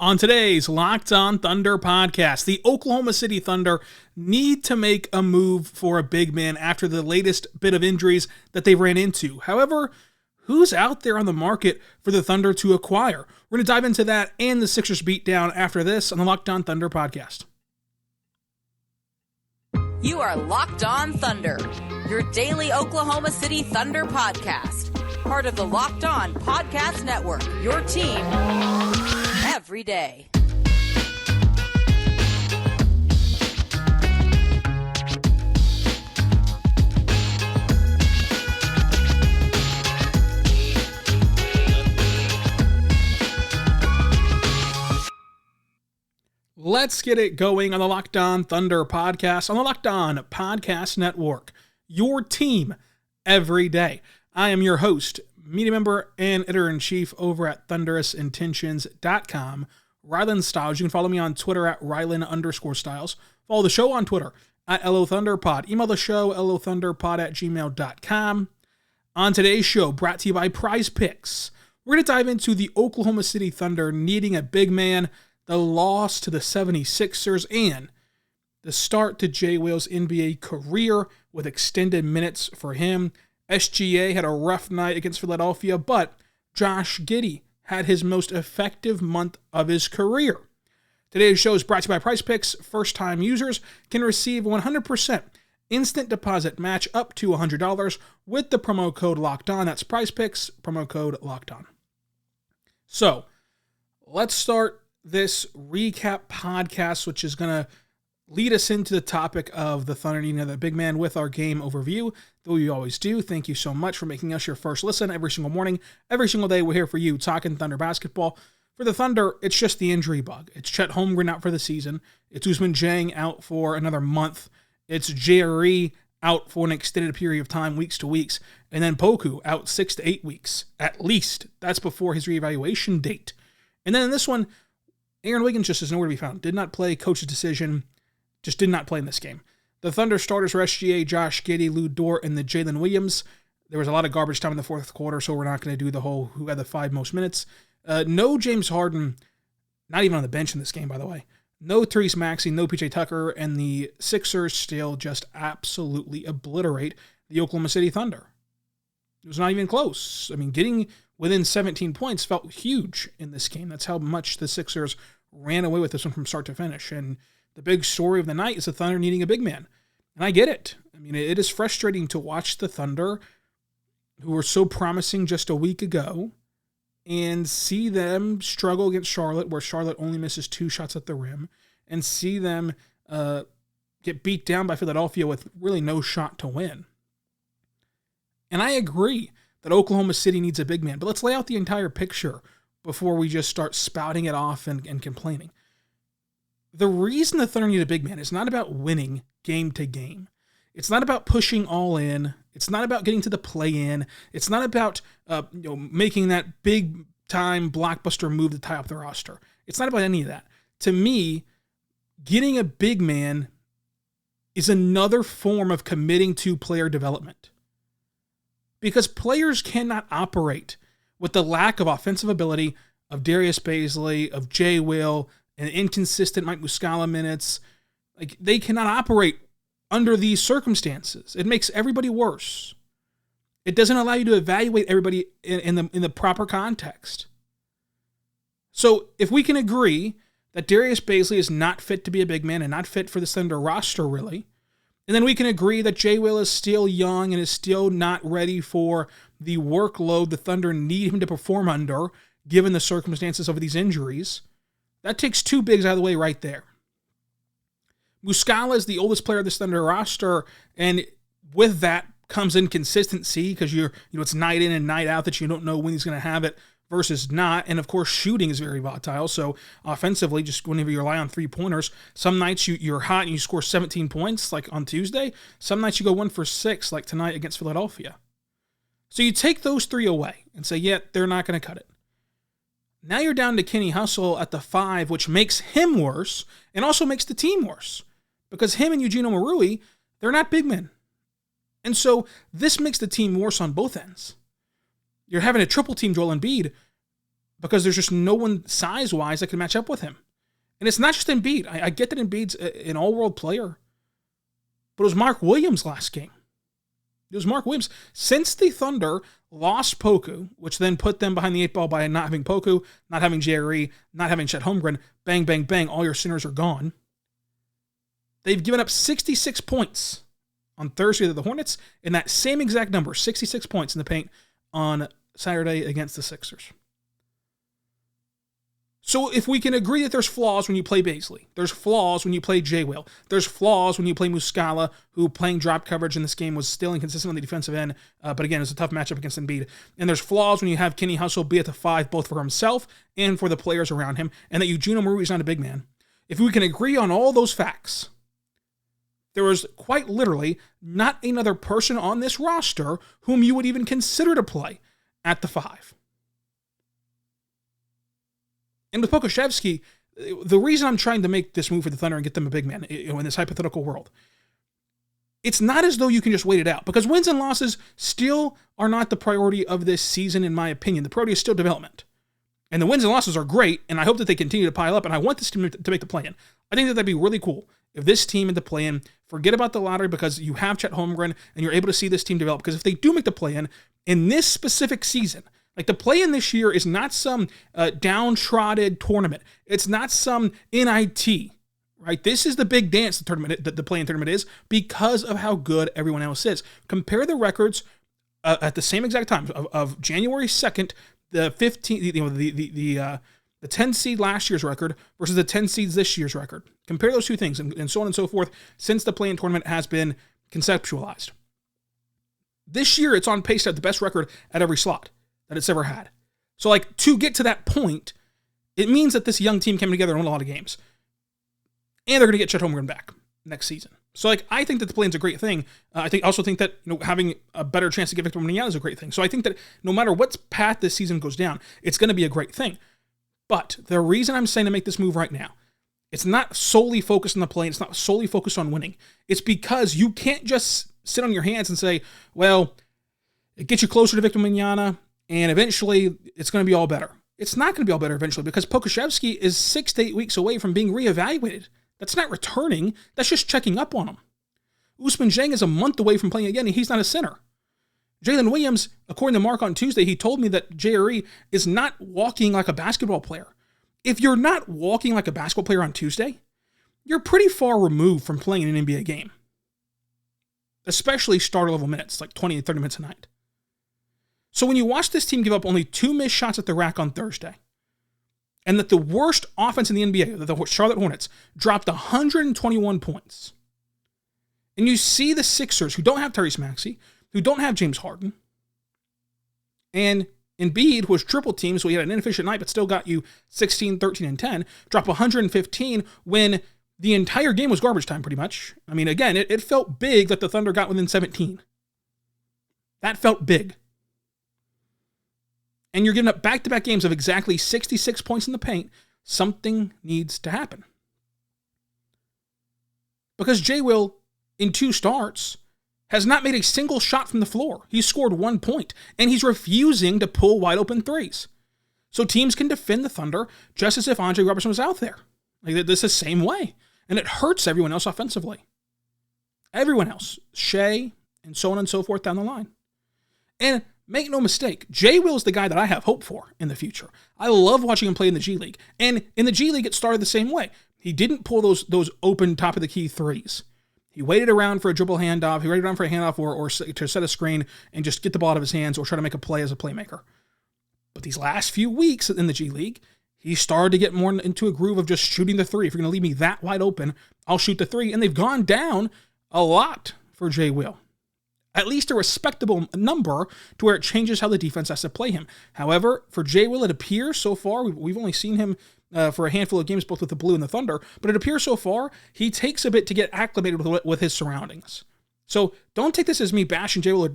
On today's Locked On Thunder podcast, the Oklahoma City Thunder need to make a move for a big man after the latest bit of injuries that they ran into. However, who's out there on the market for the Thunder to acquire? We're going to dive into that and the Sixers beatdown after this on the Locked On Thunder podcast. You are Locked On Thunder, your daily Oklahoma City Thunder podcast. Part of the Locked On Podcast Network, your team every day. Let's get it going on the Locked On Thunder podcast on the Locked On Podcast Network, your team every day. I am your host, media member and editor-in-chief over at thunderousintentions.com, Rylan Stiles. You can follow me on Twitter at Rylan_Stiles. Follow the show on Twitter at LOThunderPod. Email the show, LOThunderPod@gmail.com. On today's show, brought to you by PrizePicks, we're going to dive into the Oklahoma City Thunder needing a big man, the loss to the 76ers, and the start to Jay Will's NBA career with extended minutes for him. SGA had a rough night against Philadelphia, but Josh Giddey had his most effective month of his career. Today's show is brought to you by PrizePicks. First-time users can receive 100% instant deposit match up to $100 with the promo code LOCKEDON. That's PrizePicks, promo code LOCKEDON. So, let's start this recap podcast, which is going to lead us into the topic of the Thunder needing another big man with our game overview, that we always do. Thank you so much for making us your first listen every single morning. Every single day we're here for you, talking Thunder basketball. For the Thunder, it's just the injury bug. It's Chet Holmgren out for the season. It's Ousmane Dieng out for another month. It's JRE out for an extended period of time, weeks to weeks. And then Poku out 6 to 8 weeks, at least. That's before his reevaluation date. And then in this one, Aaron Wiggins just is nowhere to be found. Did not play, coach's decision, just did not play in this game. The Thunder starters were SGA, Josh Giddey, Lou Dort, and the Jalen Williams. There was a lot of garbage time in the fourth quarter, so we're not going to do the whole who had the 5 most minutes. No James Harden, not even on the bench in this game, by the way. No Therese Maxey, no PJ Tucker, and the Sixers still just absolutely obliterate the Oklahoma City Thunder. It was not even close. I mean, getting within 17 points felt huge in this game. That's how much the Sixers ran away with this one from start to finish. And the big story of the night is the Thunder needing a big man. And I get it. I mean, it is frustrating to watch the Thunder, who were so promising just a week ago, and see them struggle against Charlotte, where Charlotte only misses 2 shots at the rim, and see them get beat down by Philadelphia with really no shot to win. And I agree that Oklahoma City needs a big man, but let's lay out the entire picture before we just start spouting it off and complaining. The reason the Thunder need a big man is not about winning game to game. It's not about pushing all in. It's not about getting to the play-in. It's not about making that big-time blockbuster move to tie up the roster. It's not about any of that. To me, getting a big man is another form of committing to player development. Because players cannot operate with the lack of offensive ability of Darius Bazley, of Jay Will, and inconsistent Mike Muscala minutes. Like, they cannot operate under these circumstances. It makes everybody worse. It doesn't allow you to evaluate everybody in the proper context. So if we can agree that Darius Bazley is not fit to be a big man and not fit for the Thunder roster, really, and then we can agree that Jay Will is still young and is still not ready for the workload the Thunder need him to perform under, given the circumstances of these injuries, that takes 2 bigs out of the way right there. Muscala is the oldest player of this Thunder roster, and with that comes inconsistency because it's night in and night out that you don't know when he's going to have it versus not. And of course, shooting is very volatile. So offensively, just whenever you rely on 3-pointers, some nights you're hot and you score 17 points, like on Tuesday. Some nights you go 1 for 6, like tonight against Philadelphia. So you take those 3 away and say, yeah, they're not going to cut it. Now you're down to Kenny Hustle at the 5, which makes him worse and also makes the team worse. Because him and Eugene Omoruyi, they're not big men. And so this makes the team worse on both ends. You're having a triple team Joel Embiid because there's just no one size-wise that can match up with him. And it's not just Embiid. I get that Embiid's an all-world player, but it was Mark Williams last game. It was Mark Williams. Since the Thunder lost Poku, which then put them behind the 8 ball by not having Poku, not having Jerry, not having Chet Holmgren, bang, bang, bang, all your sinners are gone. They've given up 66 points on Thursday to the Hornets, and that same exact number, 66 points in the paint on Saturday against the Sixers. So if we can agree that there's flaws when you play Bazley, there's flaws when you play J. Will, there's flaws when you play Muscala, who playing drop coverage in this game was still inconsistent on the defensive end, but again, it's a tough matchup against Embiid. And there's flaws when you have Kenny Hustle be at the 5, both for himself and for the players around him, and that Eugenio Murray is not a big man. If we can agree on all those facts, there was quite literally not another person on this roster whom you would even consider to play at the 5. And with Pokusevski, the reason I'm trying to make this move for the Thunder and get them a big man, in this hypothetical world, it's not as though you can just wait it out, because wins and losses still are not the priority of this season, in my opinion. The priority is still development. And the wins and losses are great, and I hope that they continue to pile up, and I want this team to make the play-in. I think that that'd be really cool if this team in the play-in, forget about the lottery because you have Chet Holmgren, and you're able to see this team develop. Because if they do make the play-in, in this specific season, like the play-in this year is not some downtrodden tournament. It's not some NIT, right? This is the big dance the tournament, the play-in tournament is, because of how good everyone else is. Compare the records at the same exact time of January 2nd, the 15th, the 10 seed last year's record versus the 10 seeds this year's record. Compare those two things and so on and so forth since the play-in tournament has been conceptualized. This year, it's on pace to have the best record at every slot that it's ever had. So, like, to get to that point, it means that this young team came together and won a lot of games. And they're going to get Chet Holmgren back next season. So, like, I think that the play-in's a great thing. I also think that, having a better chance to get Victor Wembanyama is a great thing. So I think that no matter what path this season goes down, it's going to be a great thing. But the reason I'm saying to make this move right now, it's not solely focused on the play. It's not solely focused on winning. It's because you can't just sit on your hands and say, well, it gets you closer to Victor Wembanyama, and eventually it's going to be all better. It's not going to be all better eventually because Pokusevski is 6 to 8 weeks away from being reevaluated. That's not returning. That's just checking up on him. Ousmane Dieng is a month away from playing again, and he's not a center. Jalen Williams, according to Mark on Tuesday, he told me that JRE is not walking like a basketball player. If you're not walking like a basketball player on Tuesday, you're pretty far removed from playing an NBA game. Especially starter-level minutes, like 20 to 30 minutes a night. So when you watch this team give up only 2 missed shots at the rack on Thursday, and that the worst offense in the NBA, the Charlotte Hornets, dropped 121 points, and you see the Sixers, who don't have Tyrese Maxey, who don't have James Harden, and Embiid was triple teamed, so he had an inefficient night, but still got you 16, 13, and 10, drop 115 when the entire game was garbage time, pretty much. I mean, again, it felt big that the Thunder got within 17. That felt big. And you're giving up back-to-back games of exactly 66 points in the paint. Something needs to happen. Because J. Will, in 2 starts, has not made a single shot from the floor. He's scored 1 point, and he's refusing to pull wide-open threes. So teams can defend the Thunder just as if Andre Robertson was out there. Like, this is the same way. And it hurts everyone else offensively. Everyone else. Shea, and so on and so forth down the line. And make no mistake, J. Will's the guy that I have hope for in the future. I love watching him play in the G League. And in the G League, it started the same way. He didn't pull those open top-of-the-key threes. He waited around for a dribble handoff. He waited around for a handoff or to set a screen and just get the ball out of his hands or try to make a play as a playmaker. But these last few weeks in the G League, he started to get more into a groove of just shooting the three. If you're going to leave me that wide open, I'll shoot the three. And they've gone down a lot for J. Will. At least a respectable number to where it changes how the defense has to play him. However, for J. Will, it appears so far, we've only seen him for a handful of games, both with the Blue and the Thunder, but it appears so far he takes a bit to get acclimated with his surroundings. So don't take this as me bashing J. Will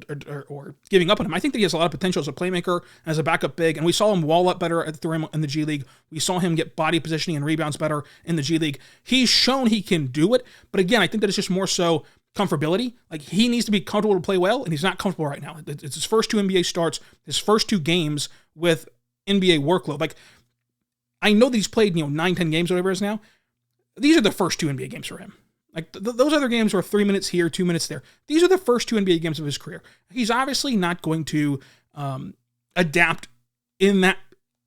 or giving up on him. I think that he has a lot of potential as a playmaker and as a backup big, and we saw him wall up better at the rim in the G League. We saw him get body positioning and rebounds better in the G League. He's shown he can do it, but again, I think that it's just more so comfortability. Like, he needs to be comfortable to play well, and he's not comfortable right now. It's his first 2 NBA starts, his first 2 games with NBA workload. Like, I know that he's played, 9, 10 games, whatever it is now. These are the first 2 NBA games for him. Like, those other games were 3 minutes here, 2 minutes there. These are the first 2 NBA games of his career. He's obviously not going to adapt in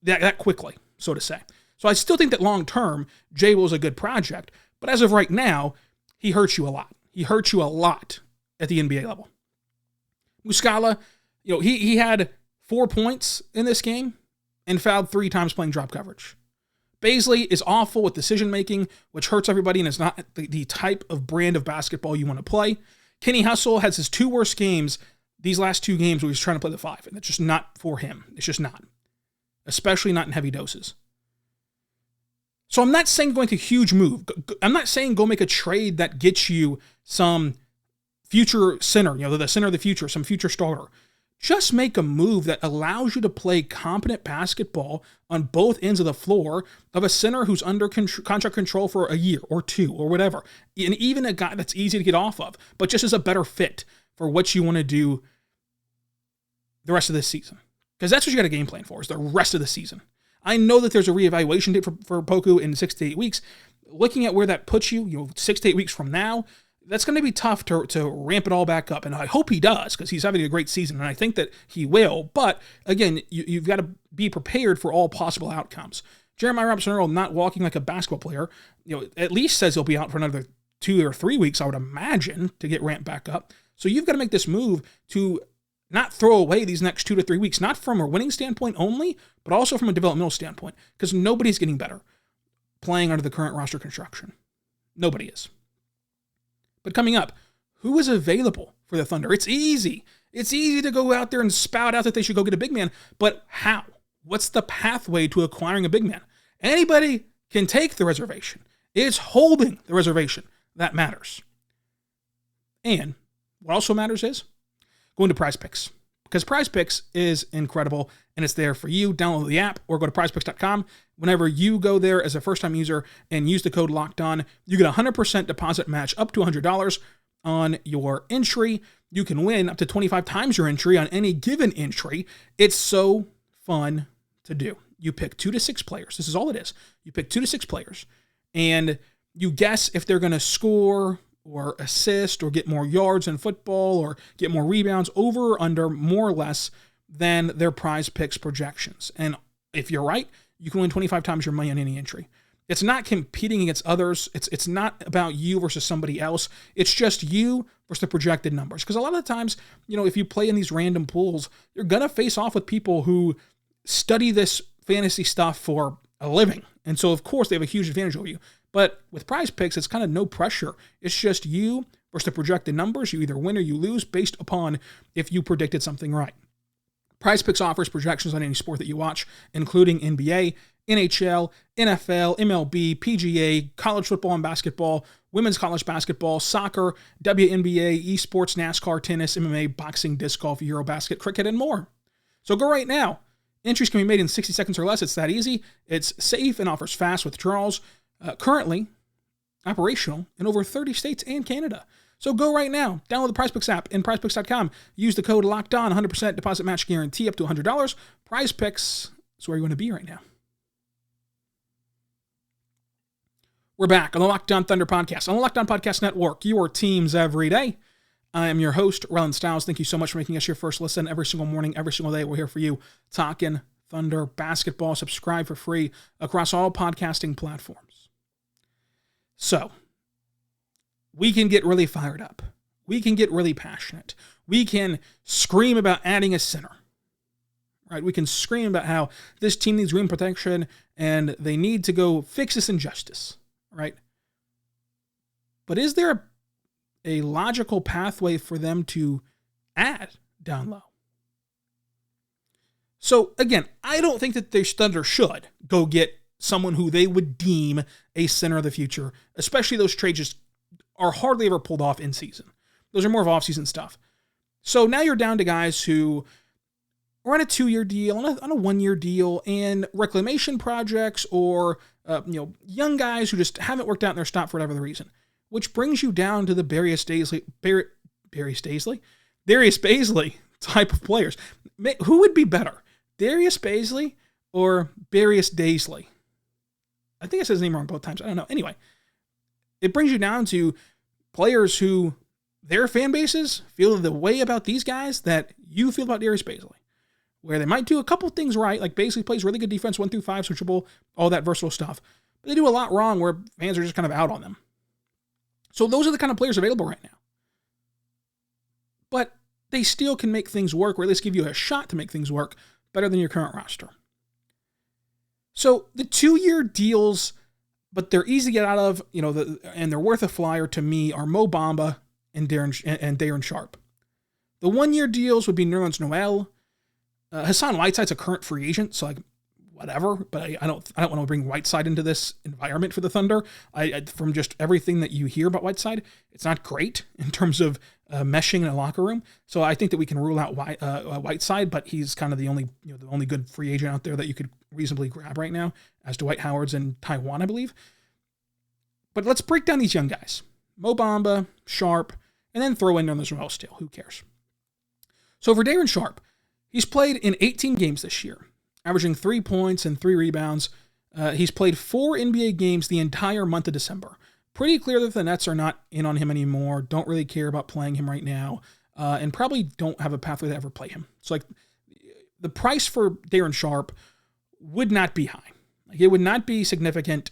that quickly, so to say. So I still think that long-term, Jay Will is a good project. But as of right now, he hurts you a lot. He hurts you a lot at the NBA level. Muscala, he had 4 points in this game and fouled 3 times playing drop coverage. Baisley is awful with decision-making, which hurts everybody and is not the type of brand of basketball you want to play. Kenny Hustle has his 2 worst games these last 2 games where he's trying to play the 5, and it's just not for him. It's just not. Especially not in heavy doses. So I'm not saying going to huge move. I'm not saying go make a trade that gets you some future center, the center of the future, some future starter. Just make a move that allows you to play competent basketball on both ends of the floor of a center who's under contract control for a year or 2 or whatever. And even a guy that's easy to get off of, but just is a better fit for what you want to do the rest of this season. Because that's what you got a game plan for, is the rest of the season. I know that there's a reevaluation date for Poku in 6 to 8 weeks. Looking at where that puts you, 6 to 8 weeks from now, that's going to be tough to ramp it all back up. And I hope he does, because he's having a great season, and I think that he will. But again, you've got to be prepared for all possible outcomes. Jeremiah Robinson-Earl not walking like a basketball player, at least says he'll be out for another 2 or 3 weeks, I would imagine, to get ramped back up. So you've got to make this move to not throw away these next 2 to 3 weeks, not from a winning standpoint only, but also from a developmental standpoint, because nobody's getting better playing under the current roster construction. Nobody is. But coming up, who is available for the Thunder? It's easy. It's easy to go out there and spout out that they should go get a big man, but how? What's the pathway to acquiring a big man? Anybody can take the reservation. It's holding the reservation that matters. And what also matters is going to PrizePicks, because PrizePicks is incredible and it's there for you. Download the app or go to PrizePicks.com. Whenever you go there as a first-time user and use the code LOCKEDON, you get a 100% deposit match up to $100 on your entry. You can win up to 25 times your entry on any given entry. It's so fun to do. You pick 2 to 6 players. This is all it is. You pick 2 to 6 players and you guess if they're going to score or assist or get more yards in football or get more rebounds over or under more or less than their PrizePicks projections. And if you're right, you can win 25 times your money on any entry. It's not competing against others. It's not about you versus somebody else. It's just you versus the projected numbers. Because a lot of the times, if you play in these random pools, you're going to face off with people who study this fantasy stuff for a living. And so, of course, they have a huge advantage over you. But with PrizePicks, it's kind of no pressure. It's just you versus the projected numbers. You either win or you lose based upon if you predicted something right. PrizePicks offers projections on any sport that you watch, including NBA, NHL, NFL, MLB, PGA, college football and basketball, women's college basketball, soccer, WNBA, esports, NASCAR, tennis, MMA, boxing, disc golf, Eurobasket, cricket, and more. So go right now. Entries can be made in 60 seconds or less. It's that easy. It's safe and offers fast withdrawals. Currently operational in over 30 states and Canada. So go right now. Download the PrizePicks app in PrizePicks.com. Use the code LOCKEDON, 100% deposit match guarantee up to $100. PrizePicks is where you want to be right now. We're back on the Locked On Thunder podcast, on the Locked On Podcast Network, your teams every day. I am your host, Rylan Stiles. Thank you so much for making us your first listen every single morning, every single day. We're here for you, talking Thunder basketball. Subscribe for free across all podcasting platforms. So, we can get really fired up. We can get really passionate. We can scream about adding a center. Right? We can scream about how this team needs rim protection and they need to go fix this injustice. Right? But is there a logical pathway for them to add down low? So, again, I don't think that the Thunder should go get someone who they would deem a center of the future, especially those trades just are hardly ever pulled off in season. Those are more of off-season stuff. So now you're down to guys who are on a 2-year deal, on a 1-year deal, and reclamation projects or young guys who just haven't worked out in their spot for whatever the reason, which brings you down to the Darius Bazley type of players. Who would be better, Darius Bazley or Darius Daisley. I think I said his name wrong both times. I don't know. Anyway, it brings you down to players who their fan bases feel the way about these guys that you feel about Darius Daisley, where they might do a couple things right, like Daisley plays really good defense, 1 through 5, switchable, all that versatile stuff. But they do a lot wrong where fans are just kind of out on them. So those are the kind of players available right now. But they still can make things work, or at least give you a shot to make things work better than your current roster. So the 2-year deals, but they're easy to get out of, and they're worth a flyer to me, are Mo Bamba and Darren Sharp. The 1-year deals would be Nerlens Noel. Hassan Whiteside's a current free agent, so whatever. But I don't want to bring Whiteside into this environment for the Thunder. From just everything that you hear about Whiteside, it's not great in terms of meshing in a locker room. So I think that we can rule out Whiteside, but he's kind of the only good free agent out there that you could reasonably grab right now, as Dwight Howard's in Taiwan, I believe. But let's break down these young guys: Mo Bamba, Sharp, and then throw in Nerlens Noel still. Who cares? So for Darren Sharp, he's played in 18 games this year, averaging 3 points and 3 rebounds. He's played 4 NBA games the entire month of December. Pretty clear that the Nets are not in on him anymore, don't really care about playing him right now, and probably don't have a pathway to ever play him. So the price for Darren Sharp would not be high. It would not be significant.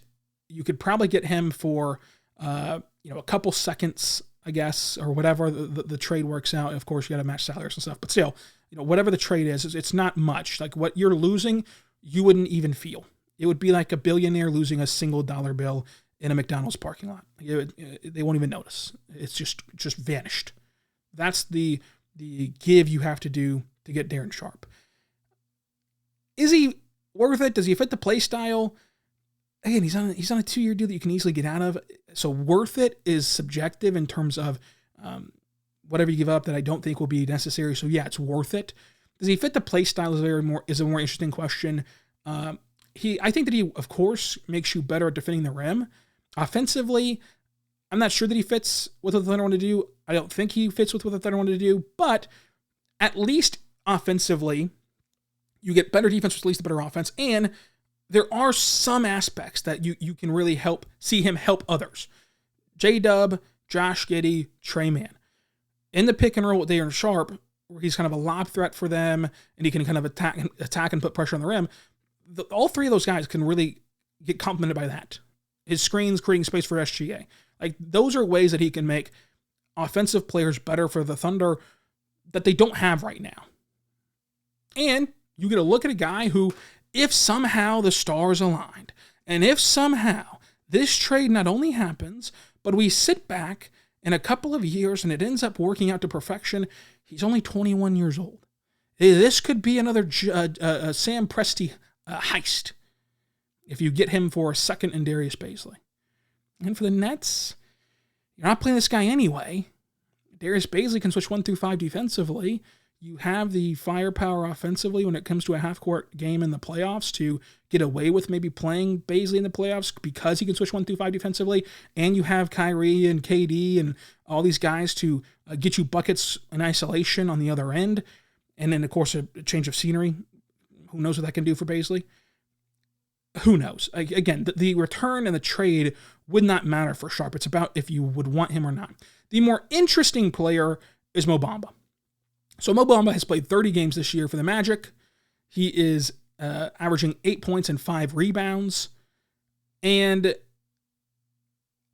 You could probably get him for a couple seconds, I guess, or whatever the trade works out. Of course, you got to match salaries and stuff, but still, whatever the trade is, it's not much. Like what you're losing, you wouldn't even feel. It would be like a billionaire losing a single dollar bill in a McDonald's parking lot. They won't even notice. It's just vanished. That's the give you have to do to get Darren Sharp. Is he worth it? Does he fit the play style? Again, he's on a 2-year deal that you can easily get out of. So worth it is subjective in terms of whatever you give up that I don't think will be necessary. So yeah, it's worth it. Does he fit the play style is a more interesting question. I think that he, of course, makes you better at defending the rim. Offensively, I'm not sure that he fits with what the Thunder want to do. I don't think he fits with what the Thunder want to do, but at least offensively, you get better defense with at least a better offense, and there are some aspects that you can really see him help others. J-Dub, Josh Giddey, Trey Mann. In the pick and roll with Darren Sharp, where he's kind of a lob threat for them, and he can kind of attack and put pressure on the rim, all 3 of those guys can really get complemented by that. His screens, creating space for SGA. Those are ways that he can make offensive players better for the Thunder that they don't have right now. And you get to look at a guy who, if somehow the stars aligned, and if somehow this trade not only happens, but we sit back in a couple of years and it ends up working out to perfection, he's only 21 years old. This could be another Sam Presti heist if you get him for a second in Darius Daisley. And for the Nets, you're not playing this guy anyway. Darius Daisley can switch 1 through 5 defensively. You have the firepower offensively when it comes to a half-court game in the playoffs to get away with maybe playing Daisley in the playoffs because he can switch 1 through 5 defensively. And you have Kyrie and KD and all these guys to get you buckets in isolation on the other end. And then, of course, a change of scenery. Who knows what that can do for Daisley? Who knows? Again, the return and the trade would not matter for Sharp. It's about if you would want him or not. The more interesting player is Mo Bamba. So Mo Bamba has played 30 games this year for the Magic. He is averaging 8 points and 5 rebounds. And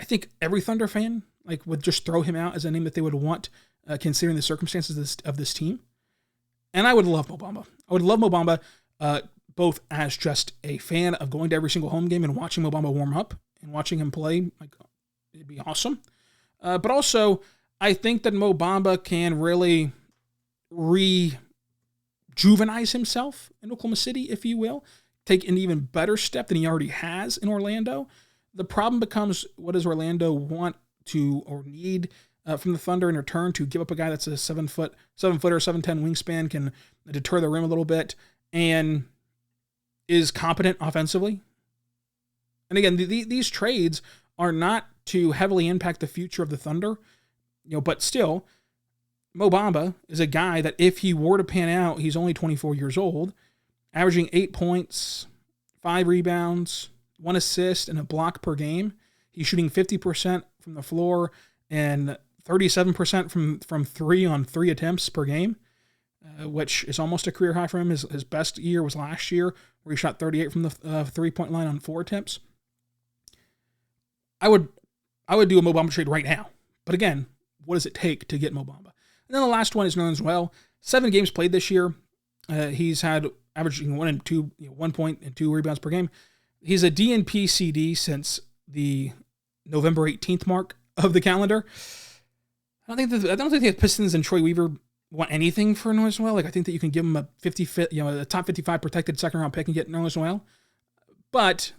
I think every Thunder fan would just throw him out as a name that they would want, considering the circumstances of this team. And I would love Mo Bamba. I would love Mo Bamba both as just a fan of going to every single home game and watching Mo Bamba warm up and watching him play. It'd be awesome. But also, I think that Mo Bamba can really rejuvenize himself in Oklahoma City, if you will, take an even better step than he already has in Orlando. The problem becomes, what does Orlando want to or need from the Thunder in return to give up a guy that's a 7-footer, 7'10" wingspan, can deter the rim a little bit, and is competent offensively? And again, these trades are not to heavily impact the future of the Thunder, but still, Mo Bamba is a guy that if he were to pan out, he's only 24 years old, averaging 8 points, 5 rebounds, 1 assist, and a block per game. He's shooting 50% from the floor and 37% from 3 on 3 attempts per game, which is almost a career high for him. His best year was last year, where he shot 38 from the 3-point line on 4 attempts. I would do a Mo Bamba trade right now. But again, what does it take to get Mo Bamba? And then the last one is known as well. 7 games played this year. He's had averaging 1 point and 2 rebounds per game. He's a DNP CD since the November 18th mark of the calendar. I don't think the Pistons and Troy Weaver want anything for Nerlens Noel. Like, I think that you can give him a a top 55 protected second round pick and get Nerlens Noel. But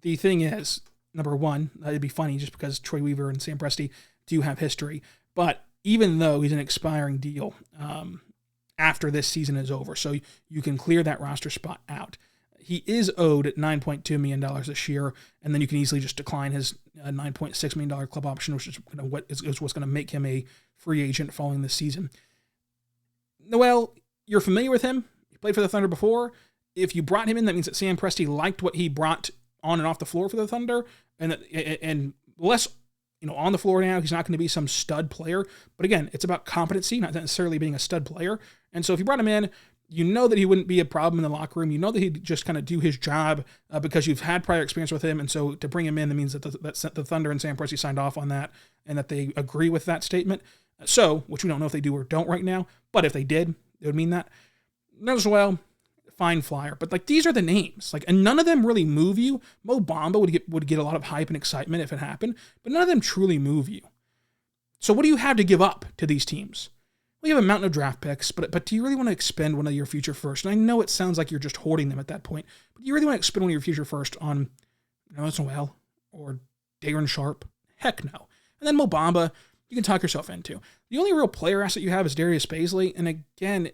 the thing is, number one, it'd be funny just because Troy Weaver and Sam Presti do have history. But even though he's an expiring deal after this season is over, so you can clear that roster spot out. He is owed $9.2 million this year, and then you can easily just decline his $9.6 million club option, which is what's going to make him a free agent following this season. Noel, you're familiar with him. He played for the Thunder before. If you brought him in, that means that Sam Presti liked what he brought on and off the floor for the Thunder, and less, on the floor now. He's not going to be some stud player, but again, it's about competency, not necessarily being a stud player. And so if you brought him in, you know that he wouldn't be a problem in the locker room. You know that he'd just kind of do his job because you've had prior experience with him. And so to bring him in, that means that the Thunder and Sam Presti signed off on that and that they agree with that statement. So, which we don't know if they do or don't right now, but if they did, it would mean that. As well, fine flyer. But these are the names. And none of them really move you. Mo Bamba would get a lot of hype and excitement if it happened, but none of them truly move you. So what do you have to give up to these teams? Well, you have a mountain of draft picks, but do you really want to expend one of your future first? And I know it sounds like you're just hoarding them at that point, but do you really want to expend one of your future first on Nerlens Noel or Darren Sharp? Heck no. And then Mo Bamba, you can talk yourself into. The only real player asset you have is Darius Bazley, and again,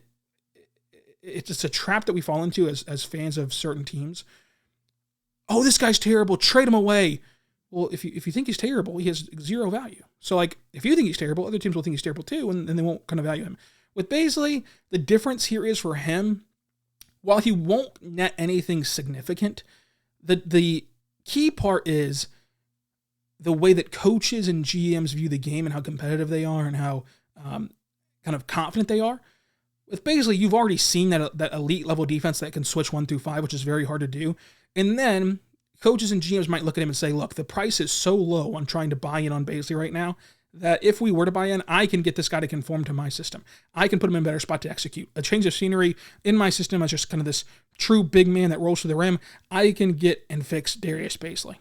it's just a trap that we fall into as fans of certain teams. Oh, this guy's terrible. Trade him away. Well, if you think he's terrible, he has zero value. So, if you think he's terrible, other teams will think he's terrible too, and they won't kind of value him. With Bazley, the difference here is for him, while he won't net anything significant, the key part is the way that coaches and GMs view the game and how competitive they are and how kind of confident they are. With Bazley, you've already seen that elite level defense that can switch 1 through 5, which is very hard to do. And then coaches and GMs might look at him and say, look, the price is so low on trying to buy in on Bazley right now that if we were to buy in, I can get this guy to conform to my system. I can put him in a better spot to execute. A change of scenery in my system as just kind of this true big man that rolls to the rim. I can get and fix Darius Bazley.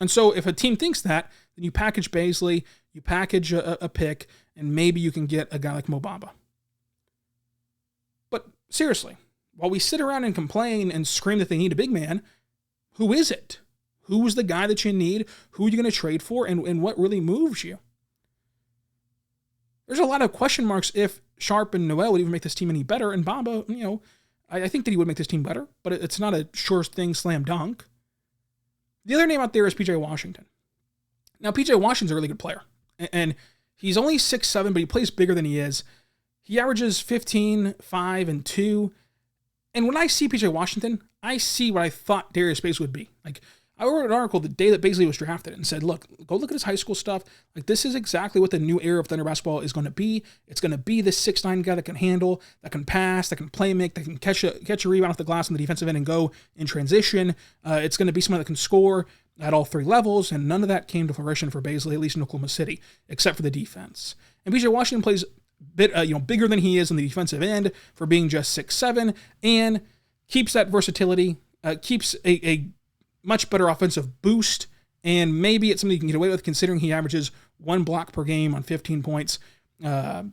And so if a team thinks that, then you package Bazley, you package a pick, and maybe you can get a guy like Mo Bamba. But seriously, while we sit around and complain and scream that they need a big man, who is it? Who's the guy that you need? Who are you going to trade for? And what really moves you? There's a lot of question marks if Sharp and Noel would even make this team any better. And Bamba, I think that he would make this team better, but it's not a sure thing slam dunk. The other name out there is PJ Washington. Now, PJ Washington's a really good player. And he's only 6'7", but he plays bigger than he is. He averages 15, 5, and 2. And when I see PJ Washington, I see what I thought Darius Bazley would be. I wrote an article the day that Bazley was drafted and said, look, go look at his high school stuff. This is exactly what the new era of Thunder basketball is going to be. It's going to be this 6'9" guy that can handle, that can pass, that can play make, that can catch a rebound off the glass on the defensive end and go in transition. It's going to be someone that can score at all 3 levels, and none of that came to fruition for Bazley, at least in Oklahoma City, except for the defense. And PJ Washington plays bigger than he is on the defensive end for being just 6'7", and keeps that versatility, keeps a much better offensive boost, and maybe it's something you can get away with considering he averages 1 block per game on 15 points, 4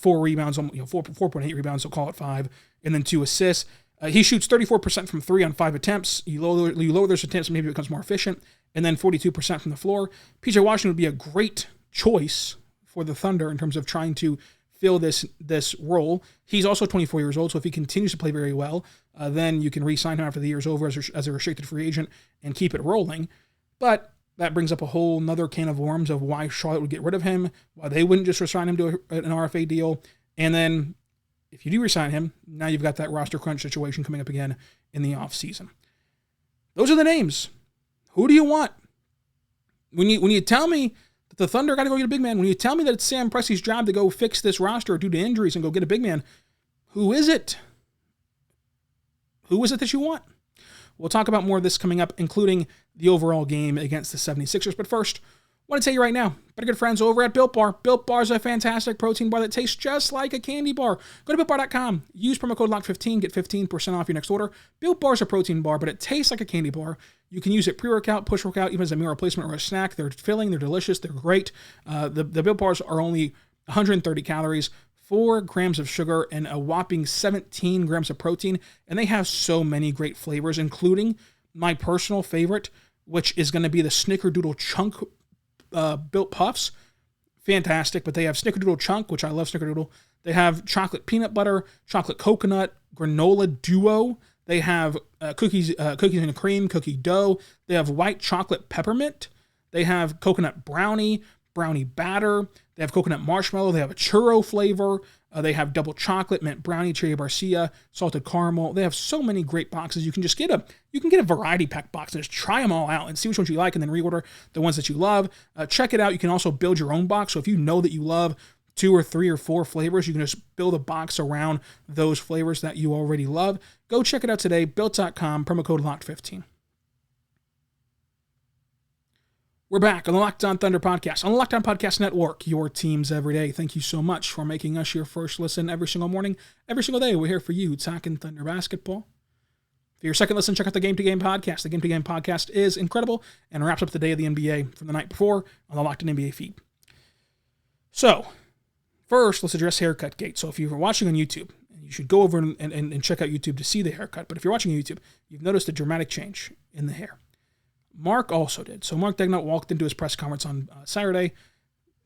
rebounds, 4.8 rebounds, so call it 5, and then 2 assists. He shoots 34% from 3 on 5 attempts. You lower those attempts, maybe it becomes more efficient, and then 42% from the floor. PJ Washington would be a great choice for the Thunder in terms of trying to fill this role. He's also 24 years old, so if he continues to play very well, then you can re-sign him after the year's over as a restricted free agent and keep it rolling. But that brings up a whole nother can of worms of why Charlotte would get rid of him, why they wouldn't just resign him to an RFA deal. And then if you do resign him, now you've got that roster crunch situation coming up again in the offseason. Those are the names. Who do you want? When you tell me that the Thunder got to go get a big man, when you tell me that it's Sam Presti's job to go fix this roster due to injuries and go get a big man, who is it? Who is it that you want? We'll talk about more of this coming up, including the overall game against the 76ers. But first, I want to tell you right now, better good friends over at Built Bar. Built Bar is a fantastic protein bar that tastes just like a candy bar. Go to BuiltBar.com. Use promo code LOCK15. Get 15% off your next order. Built Bar is a protein bar, but it tastes like a candy bar. You can use it pre-workout, push-workout, even as a meal replacement or a snack. They're filling. They're delicious. They're great. The Built Bars are only 130 calories, 4 grams of sugar, and a whopping 17 grams of protein. And they have so many great flavors, including my personal favorite, which is going to be the Snickerdoodle Chunk Built Puffs. Fantastic. But they have Snickerdoodle Chunk, which I love Snickerdoodle. They have chocolate peanut butter, chocolate coconut, granola duo. They have cookies and cream, cookie dough. They have white chocolate peppermint. They have coconut brownie batter. They have coconut marshmallow. They have a churro flavor. They have double chocolate, mint brownie, cherry barcia, salted caramel. They have so many great boxes. You can just get a variety pack box and just try them all out and see which ones you like and then reorder the ones that you love. Check it out. You can also build your own box. So if you know that you love 2 or 3 or 4 flavors, you can just build a box around those flavors that you already love. Go check it out today. Built.com, promo code LOCKED15. We're back on the Locked On Thunder podcast, on the Locked On Podcast Network, your teams every day. Thank you so much for making us your first listen every single morning, every single day. We're here for you, talking Thunder basketball. For your second listen, check out the Game to Game podcast. The Game to Game podcast is incredible and wraps up the day of the NBA from the night before on the Locked On NBA feed. So, first, let's address haircut gate. So if you were watching on YouTube, you should go over and check out YouTube to see the haircut. But if you're watching on YouTube, you've noticed a dramatic change in the hair. Mark also did. So Mark Daigneault walked into his press conference on Saturday,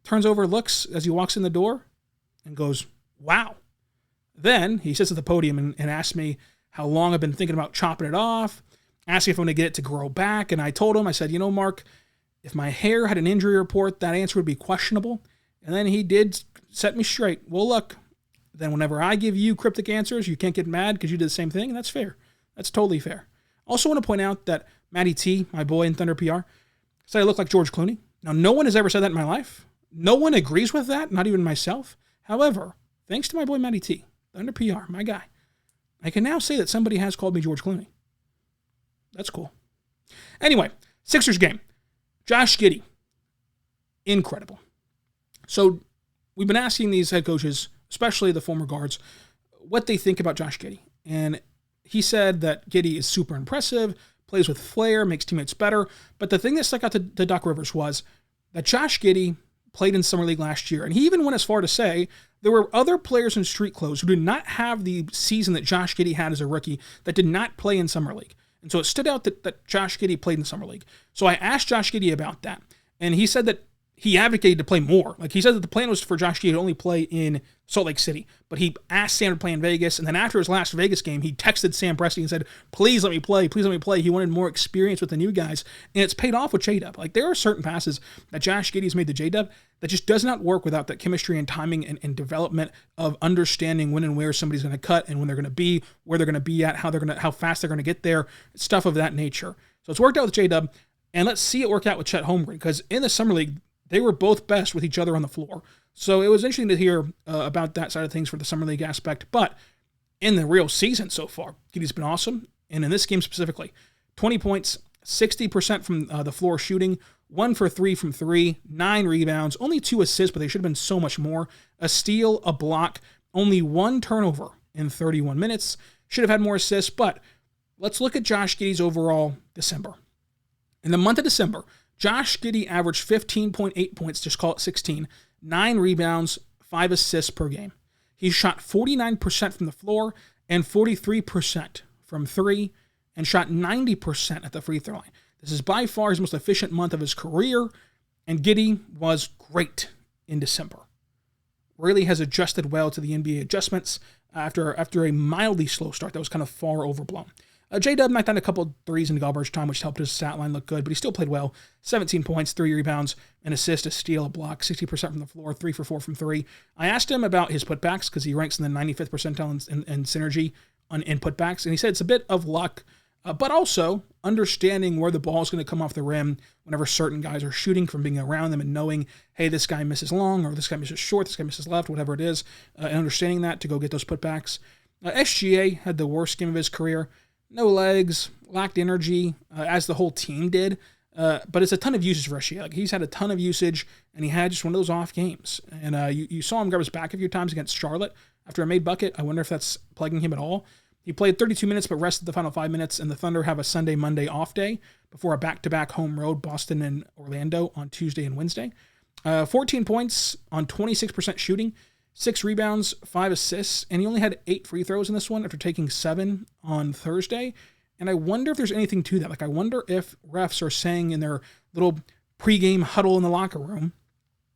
turns over, looks as he walks in the door, and goes, wow. Then he sits at the podium and asks me how long I've been thinking about chopping it off, asking if I'm going to get it to grow back. And I told him, I said, Mark, if my hair had an injury report, that answer would be questionable. And then he did set me straight. Well, look, then whenever I give you cryptic answers, you can't get mad because you did the same thing. And that's fair. That's totally fair. Also want to point out that Matty T, my boy in Thunder PR, said I look like George Clooney. Now, no one has ever said that in my life. No one agrees with that, not even myself. However, thanks to my boy Matty T, Thunder PR, my guy, I can now say that somebody has called me George Clooney. That's cool. Anyway, Sixers game. Josh Giddey. Incredible. So we've been asking these head coaches, especially the former guards, what they think about Josh Giddey. And he said that Giddey is super impressive, plays with flair, makes teammates better. But the thing that stuck out to Doc Rivers was that Josh Giddey played in Summer League last year. And he even went as far to say there were other players in street clothes who did not have the season that Josh Giddey had as a rookie that did not play in Summer League. And so it stood out that Josh Giddey played in Summer League. So I asked Josh Giddey about that. And he said that he advocated to play more. Like, he said that the plan was for Josh Giddey to only play in Salt Lake City, but he asked Sam to play in Vegas, and then after his last Vegas game, he texted Sam Presti and said, please let me play, please let me play. He wanted more experience with the new guys, and it's paid off with J-Dub. Like, there are certain passes that Josh Giddey's made to J-Dub that just does not work without that chemistry and timing and development of understanding when and where somebody's going to cut and when they're going to be, where they're going to be at, how fast they're going to get there, stuff of that nature. So it's worked out with J-Dub, and let's see it work out with Chet Holmgren, because in the Summer League, they were both best with each other on the floor. So it was interesting to hear about that side of things for the Summer League aspect. But in the real season so far, Giddey's been awesome. And in this game specifically, 20 points, 60% from the floor shooting, 1 for 3 from 3, 9 rebounds, only 2 assists, but they should have been so much more. A steal, a block, only 1 turnover in 31 minutes. Should have had more assists, but let's look at Josh Giddey's overall December. In the month of December, Josh Giddey averaged 15.8 points, just call it 16, 9 rebounds, 5 assists per game. He shot 49% from the floor and 43% from 3 and shot 90% at the free throw line. This is by far his most efficient month of his career, and Giddey was great in December. Really has adjusted well to the NBA adjustments after a mildly slow start that was kind of far overblown. J-Dub knocked down a couple threes in garbage time, which helped his stat line look good, but he still played well. 17 points, 3 rebounds, an assist, a steal, a block, 60% from the floor, 3 for 4 from 3. I asked him about his putbacks because he ranks in the 95th percentile in synergy in putbacks, and he said it's a bit of luck, but also understanding where the ball is going to come off the rim whenever certain guys are shooting from being around them and knowing, hey, this guy misses long or this guy misses short, this guy misses left, whatever it is, and understanding that to go get those putbacks. SGA had the worst game of his career. No legs, lacked energy, as the whole team did. But it's a ton of usage for SGA. Like, he's had a ton of usage, and he had just one of those off games. And you saw him grab his back a few times against Charlotte after a made bucket. I wonder if that's plaguing him at all. He played 32 minutes, but rested the final 5 minutes, and the Thunder have a Sunday, Monday off day before a back-to-back home road, Boston and Orlando on Tuesday and Wednesday. 14 points on 26% shooting. 6 rebounds, 5 assists, and he only had 8 free throws in this one after taking 7 on Thursday. And I wonder if there's anything to that. Like, I wonder if refs are saying in their little pregame huddle in the locker room,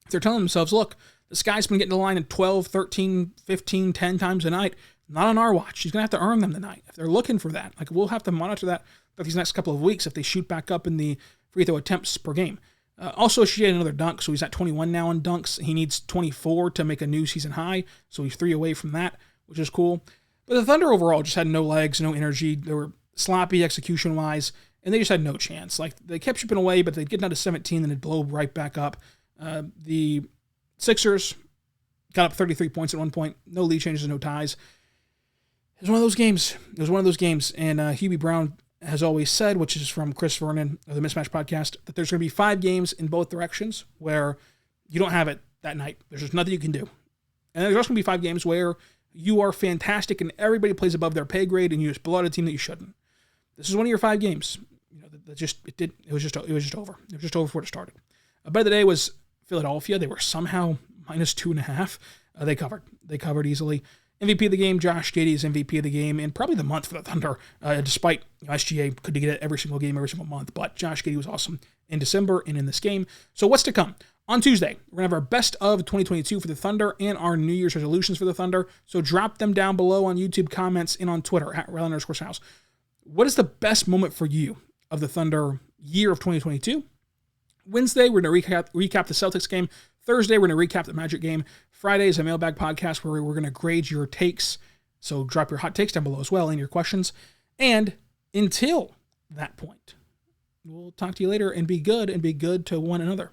if they're telling themselves, look, this guy's been getting to the line at 12, 13, 15, 10 times a night. Not on our watch. He's going to have to earn them tonight. If they're looking for that, like, we'll have to monitor that for these next couple of weeks if they shoot back up in the free throw attempts per game. Also, she had another dunk, so he's at 21 now in dunks. He needs 24 to make a new season high, so he's 3 away from that, which is cool. But the Thunder overall just had no legs, no energy. They were sloppy execution-wise, and they just had no chance. Like, they kept chipping away, but they'd get down to 17, and they'd blow right back up. The Sixers got up 33 points at one point. No lead changes, no ties. It was one of those games. And Hubie Brown has always said, which is from Chris Vernon of the Mismatch podcast, that there's going to be 5 games in both directions where you don't have it that night. There's just nothing you can do. And there's also going to be 5 games where you are fantastic and everybody plays above their pay grade and you just blow out a team that you shouldn't. This is one of your 5 games. You know, it was just over. It was just over before it started. Bet of the day was Philadelphia. They were somehow minus 2.5. They covered easily. MVP of the game, Josh Giddey is MVP of the game, and probably the month for the Thunder, despite SGA could get it every single game, every single month. But Josh Giddey was awesome in December and in this game. So what's to come? On Tuesday, we're going to have our best of 2022 for the Thunder and our New Year's resolutions for the Thunder. So drop them down below on YouTube comments and on Twitter, at @Rel_House. What is the best moment for you of the Thunder year of 2022? Wednesday, we're going to recap the Celtics game. Thursday, we're going to recap the Magic game. Friday is a mailbag podcast where we're going to grade your takes. So drop your hot takes down below as well and your questions. And until that point, we'll talk to you later and be good to one another.